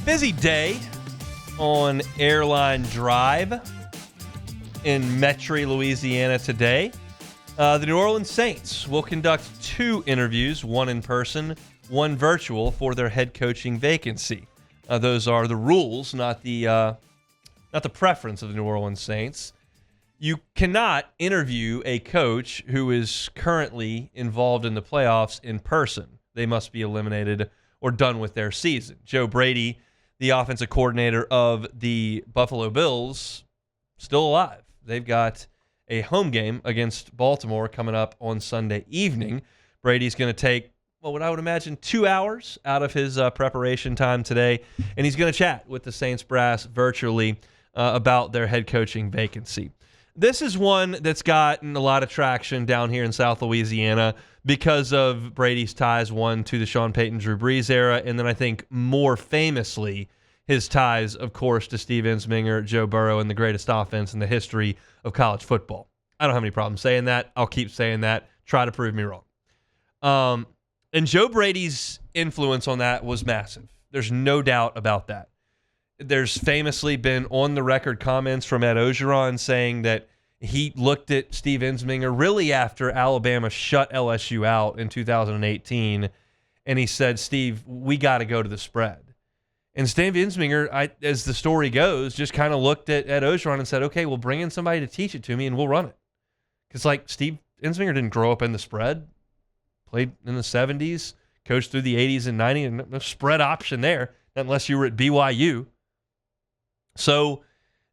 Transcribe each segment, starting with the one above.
Busy day on Airline Drive in Metairie, Louisiana today. The New Orleans Saints will conduct 2 interviews, one in person, one virtual, for their head coaching vacancy. Those are the rules, not the preference of the New Orleans Saints. You cannot interview a coach who is currently involved in the playoffs in person. They must be eliminated or done with their season. Joe Brady, the offensive coordinator of the Buffalo Bills, still alive. They've got a home game against Baltimore coming up on Sunday evening. Brady's going to take, what I would imagine, 2 hours out of his preparation time today, and he's going to chat with the Saints brass virtually about their head coaching vacancy. This is one that's gotten a lot of traction down here in South Louisiana because of Brady's ties, one, to the Sean Payton, Drew Brees era, and then I think more famously his ties, of course, to Steve Ensminger, Joe Burrow, and the greatest offense in the history of college football. I don't have any problem saying that. I'll keep saying that. Try to prove me wrong. And Joe Brady's influence on that was massive. There's no doubt about that. There's famously been on-the-record comments from Ed Ogeron saying that he looked at Steve Ensminger really after Alabama shut LSU out in 2018, and he said, Steve, we got to go to the spread. And Steve Ensminger, as the story goes, just kind of looked at Ed Ogeron and said, okay, well, bring in somebody to teach it to me, and we'll run it. Because, Steve Ensminger didn't grow up in the spread, played in the 70s, coached through the 80s and 90s, and no spread option there, unless you were at BYU. So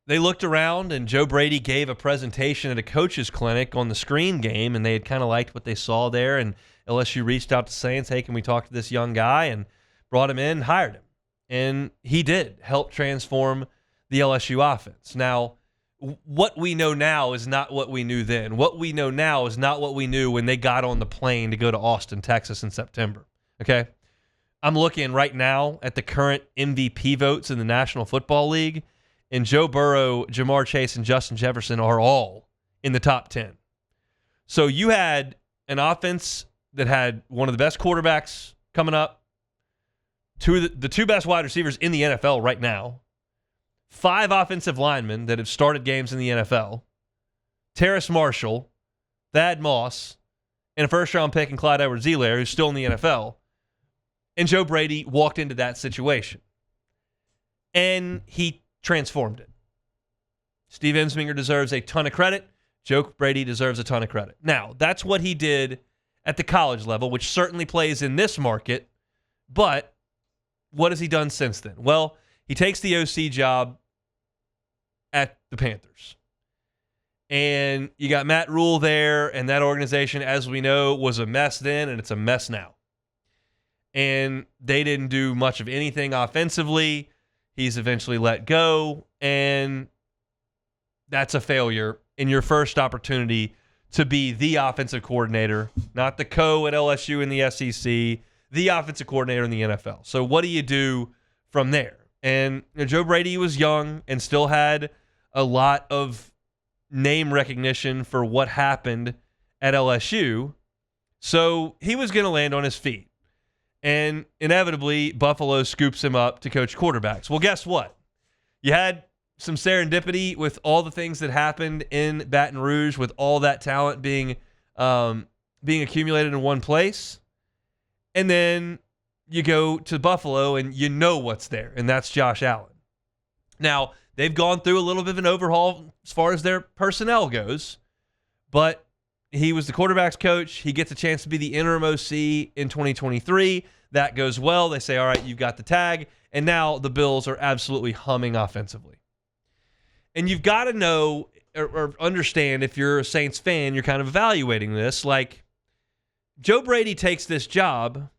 they looked around, and Joe Brady gave a presentation at a coach's clinic on the screen game, and they had kind of liked what they saw there, and LSU reached out to Saints, hey, can we talk to this young guy, and brought him in, hired him. And he did help transform the LSU offense. Now, what we know now is not what we knew then. What we know now is not what we knew when they got on the plane to go to Austin, Texas in September. Okay? I'm looking right now at the current MVP votes in the National Football League, and Joe Burrow, Jamar Chase, and Justin Jefferson are all in the top 10. So you had an offense that had one of the best quarterbacks coming up, the 2 best wide receivers in the NFL right now, 5 offensive linemen that have started games in the NFL, Terrace Marshall, Thad Moss, and a first-round pick in Clyde Edwards-Helaire, who's still in the NFL. And Joe Brady walked into that situation. And he transformed it. Steve Ensminger deserves a ton of credit. Joe Brady deserves a ton of credit. Now, that's what he did at the college level, which certainly plays in this market. But what has he done since then? Well, he takes the OC job at the Panthers. And you got Matt Rule there, and that organization, as we know, was a mess then, and it's a mess now. And they didn't do much of anything offensively. He's eventually let go, and that's a failure in your first opportunity to be the offensive coordinator, not the co at LSU in the SEC, the offensive coordinator in the NFL. So what do you do from there? And Joe Brady was young and still had a lot of name recognition for what happened at LSU. So he was going to land on his feet. And inevitably, Buffalo scoops him up to coach quarterbacks. Well, guess what? You had some serendipity with all the things that happened in Baton Rouge, with all that talent being accumulated in one place. And then you go to Buffalo, and you know what's there, and that's Josh Allen. Now, they've gone through a little bit of an overhaul as far as their personnel goes, but he was the quarterback's coach. He gets a chance to be the interim OC in 2023. That goes well. They say, all right, you've got the tag. And now the Bills are absolutely humming offensively. And you've got to know or understand, if you're a Saints fan, you're kind of evaluating this. Joe Brady takes this job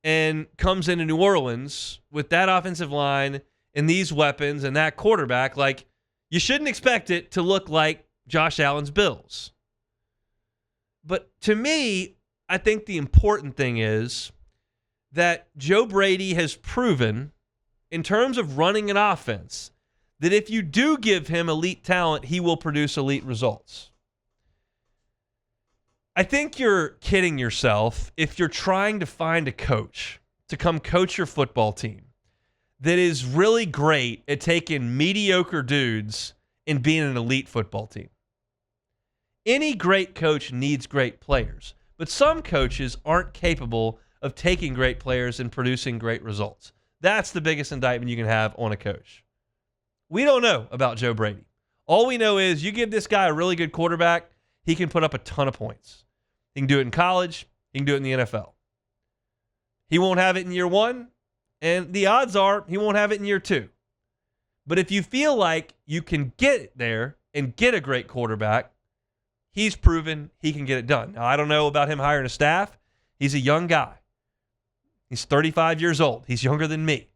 and comes into New Orleans with that offensive line and these weapons and that quarterback. You shouldn't expect it to look like Josh Allen's Bills. But to me, I think the important thing is that Joe Brady has proven, in terms of running an offense, that if you do give him elite talent, he will produce elite results. I think you're kidding yourself if you're trying to find a coach to come coach your football team that is really great at taking mediocre dudes and being an elite football team. Any great coach needs great players, but some coaches aren't capable of taking great players and producing great results. That's the biggest indictment you can have on a coach. We don't know about Joe Brady. All we know is you give this guy a really good quarterback, he can put up a ton of points. He can do it in college, he can do it in the NFL. He won't have it in year one, and the odds are he won't have it in year two. But if you feel like you can get there and get a great quarterback, he's proven he can get it done. Now, I don't know about him hiring a staff. He's a young guy. He's 35 years old. He's younger than me.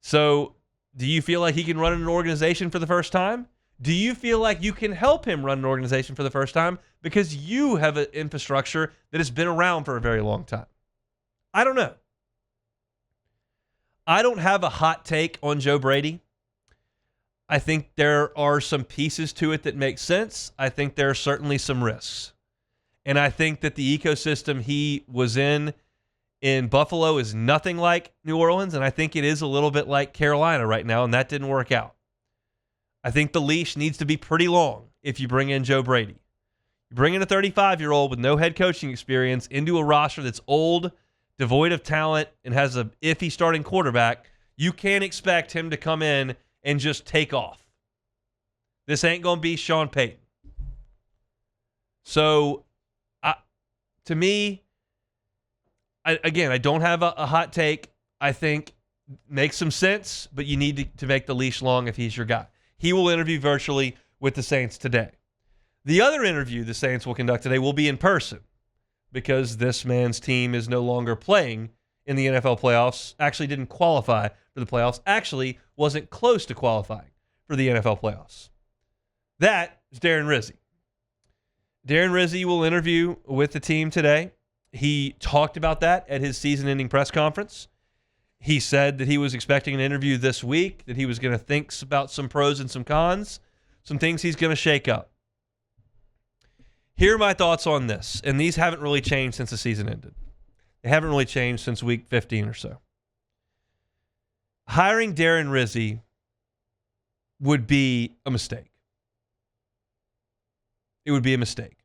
So, do you feel like he can run an organization for the first time? Do you feel like you can help him run an organization for the first time because you have an infrastructure that has been around for a very long time? I don't know. I don't have a hot take on Joe Brady. I think there are some pieces to it that make sense. I think there are certainly some risks. And I think that the ecosystem he was in Buffalo is nothing like New Orleans, and I think it is a little bit like Carolina right now, and that didn't work out. I think the leash needs to be pretty long if you bring in Joe Brady. You bring in a 35-year-old with no head coaching experience into a roster that's old, devoid of talent, and has a iffy starting quarterback, you can't expect him to come in and just take off. This ain't going to be Sean Payton. So, to me, I don't have a hot take. I think makes some sense, but you need to make the leash long if he's your guy. He will interview virtually with the Saints today. The other interview the Saints will conduct today will be in person because this man's team is no longer playing in the NFL playoffs, actually didn't qualify for the playoffs, actually wasn't close to qualifying for the NFL playoffs. That is Darren Rizzi. Darren Rizzi will interview with the team today. He talked about that at his season-ending press conference. He said that he was expecting an interview this week, that he was going to think about some pros and some cons, some things he's going to shake up. Here are my thoughts on this, and these haven't really changed since the season ended. They haven't really changed since week 15 or so. Hiring Darren Rizzi would be a mistake. It would be a mistake.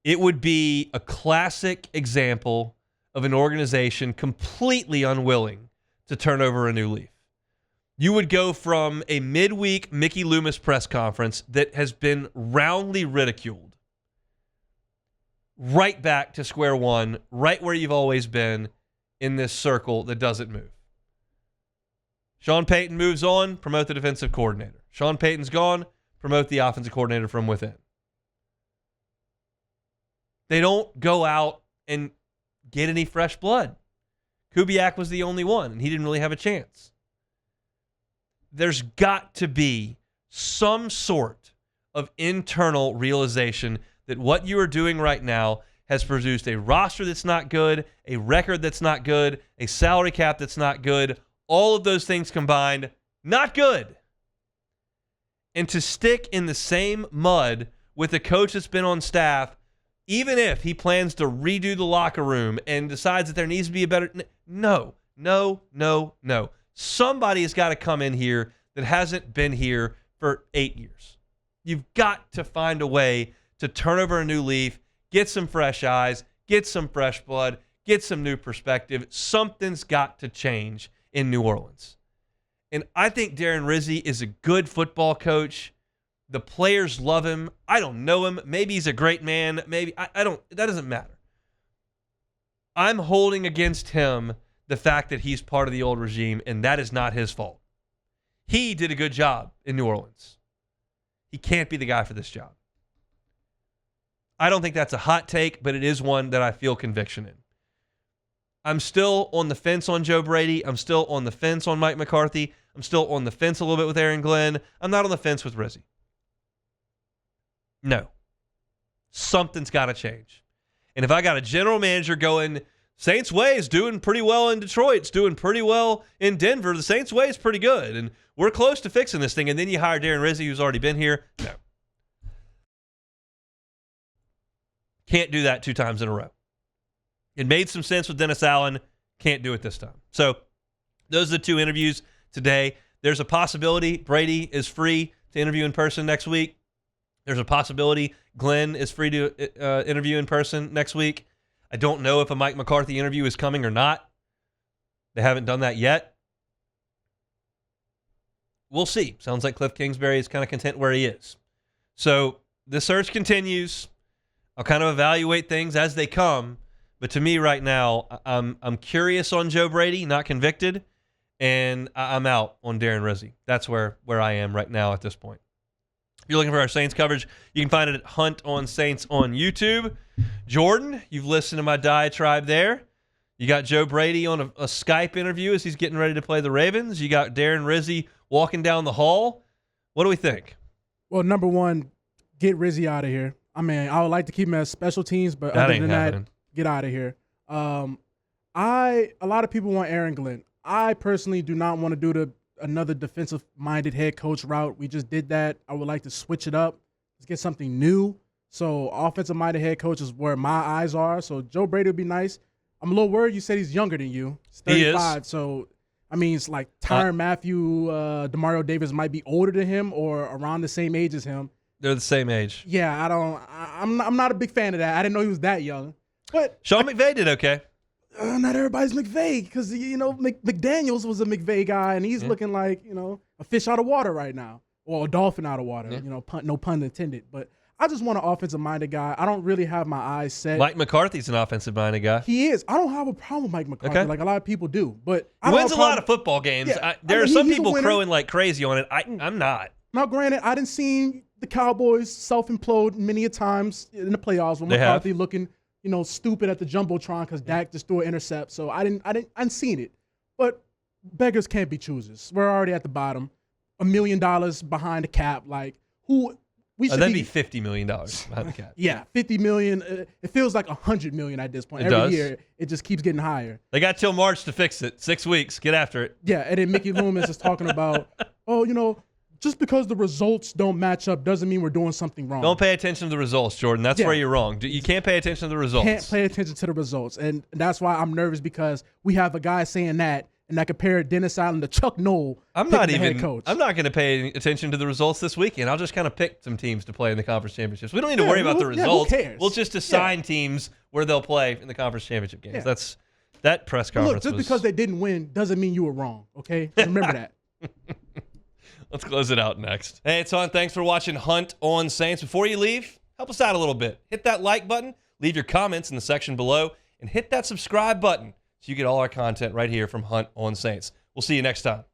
It would be a classic example of an organization completely unwilling to turn over a new leaf. You would go from a midweek Mickey Loomis press conference that has been roundly ridiculed right back to square one, right where you've always been in this circle that doesn't move. Sean Payton moves on, promote the defensive coordinator. Sean Payton's gone, promote the offensive coordinator from within. They don't go out and get any fresh blood. Kubiak was the only one, and he didn't really have a chance. There's got to be some sort of internal realization that what you are doing right now has produced a roster that's not good, a record that's not good, a salary cap that's not good, all of those things combined, not good. And to stick in the same mud with a coach that's been on staff, even if he plans to redo the locker room and decides that there needs to be a better... No. Somebody has got to come in here that hasn't been here for 8 years. You've got to find a way to turn over a new leaf, get some fresh eyes, get some fresh blood, get some new perspective. Something's got to change in New Orleans. And I think Darren Rizzi is a good football coach. The players love him. I don't know him. Maybe he's a great man. Maybe I don't. That doesn't matter. I'm holding against him the fact that he's part of the old regime, and that is not his fault. He did a good job in New Orleans. He can't be the guy for this job. I don't think that's a hot take, but it is one that I feel conviction in. I'm still on the fence on Joe Brady. I'm still on the fence on Mike McCarthy. I'm still on the fence a little bit with Aaron Glenn. I'm not on the fence with Rizzi. No. Something's got to change. And if I got a general manager going, Saints way is doing pretty well in Detroit, it's doing pretty well in Denver, the Saints way is pretty good, and we're close to fixing this thing, and then you hire Darren Rizzi, who's already been here, no. Can't do that 2 times in a row. It made some sense with Dennis Allen. Can't do it this time. So Those are the two interviews today. There's a possibility Brady is free to interview in person next week. There's a possibility Glenn is free to interview in person next week. I don't know if a Mike McCarthy interview is coming or not. They haven't done that yet. We'll see. Sounds like Cliff Kingsbury is kind of content where he is. So the search continues. I'll kind of evaluate things as they come. But to me right now, I'm curious on Joe Brady, not convicted, and I'm out on Darren Rizzi. That's where I am right now at this point. If you're looking for our Saints coverage, you can find it at Hunt on Saints on YouTube. Jordan, you've listened to my diatribe there. You got Joe Brady on a Skype interview as he's getting ready to play the Ravens. You got Darren Rizzi walking down the hall. What do we think? Well, number one, get Rizzi out of here. I mean, I would like to keep him as special teams, but other than that, get out of here. A lot of people want Aaron Glenn. I personally do not want to do another defensive-minded head coach route. We just did that. I would like to switch it up. Let's get something new. So offensive-minded head coach is where my eyes are. So Joe Brady would be nice. I'm a little worried. You said he's younger than you. He's 35. He is. So, I mean, it's like Tyrann Mathieu, Demario Davis might be older than him or around the same age as him. They're the same age. Yeah, I'm not a big fan of that. I didn't know he was that young. But Sean McVay did okay. Not everybody's McVay because, McDaniels was a McVay guy, and he's looking like, a fish out of water right now, or a dolphin out of water, no pun intended. But I just want an offensive-minded guy. I don't really have my eyes set. Mike McCarthy's an offensive-minded guy. He is. I don't have a problem with Mike McCarthy like a lot of people do. But he wins a lot of football games. Yeah, there are some people crowing like crazy on it. I'm not. Now, granted, I didn't see the Cowboys self-implode many a times in the playoffs when McCarthy looking – stupid at the Jumbotron because Dak just threw an intercept. So I didn't seen it. But beggars can't be choosers. We're already at the bottom. $1 million behind the cap. Like, who we should that'd be $50 million behind the cap. Yeah, $50 million. It feels like $100 million at this point. Every year, it just keeps getting higher. They got till March to fix it. 6 weeks. Get after it. Yeah, and then Mickey Loomis is talking about, just because the results don't match up doesn't mean we're doing something wrong. Don't pay attention to the results, Jordan. That's where you're wrong. You can't pay attention to the results. Can't pay attention to the results. And that's why I'm nervous because we have a guy saying that, and I compare Dennis Allen to Chuck Noll. Head coach. I'm not going to pay attention to the results this weekend. I'll just kind of pick some teams to play in the conference championships. We don't need to worry about the results. Who cares? We'll just assign teams where they'll play in the conference championship games. Yeah. That press conference. Look, just because they didn't win doesn't mean you were wrong, okay? Remember that. Let's close it out next. Hey, it's on. Thanks for watching Hunt on Saints. Before you leave, help us out a little bit. Hit that like button, leave your comments in the section below, and hit that subscribe button so you get all our content right here from Hunt on Saints. We'll see you next time.